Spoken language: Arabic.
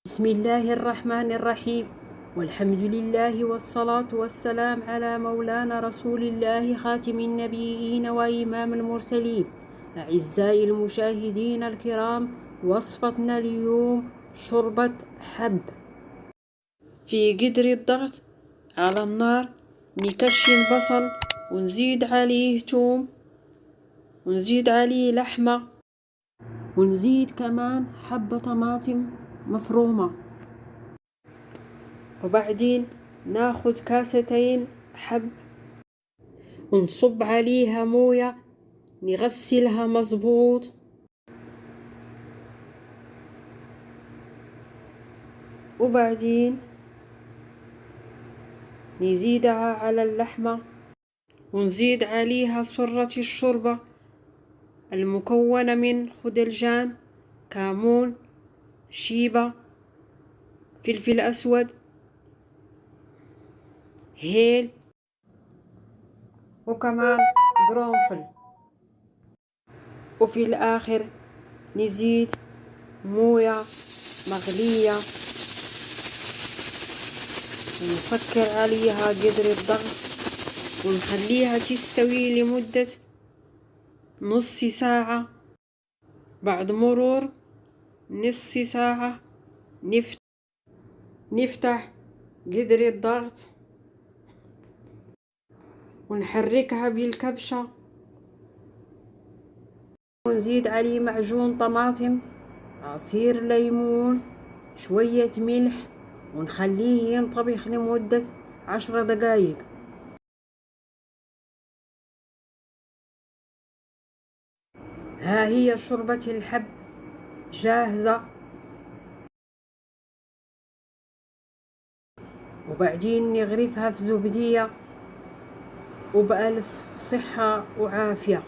بسم الله الرحمن الرحيم، والحمد لله والصلاة والسلام على مولانا رسول الله خاتم النبيين وإمام المرسلين. أعزائي المشاهدين الكرام، وصفتنا اليوم شوربة حب. في قدر الضغط على النار نكشي البصل ونزيد عليه توم ونزيد عليه لحمة ونزيد كمان حبة طماطم مفرومة، وبعدين ناخد كاستين حب ونصب عليها موية نغسلها مظبوط، وبعدين نزيدها على اللحمة ونزيد عليها صرة الشوربة المكونة من خدلجان، كمون، شيبة، فلفل أسود، هيل، وكمان قرنفل. وفي الآخر نزيد موية مغلية ونسكر عليها قدر الضغط ونخليها تستوي لمدة نص ساعة. بعد مرور نص ساعة نفتح قدر الضغط ونحركها بالكبشة ونزيد عليه معجون طماطم، عصير ليمون، شوية ملح، ونخليه ينطبخ لمدة 10 دقايق. ها هي شوربة الحب جاهزة، وبعدين نغرفها في زبدية، وبألف صحة وعافية.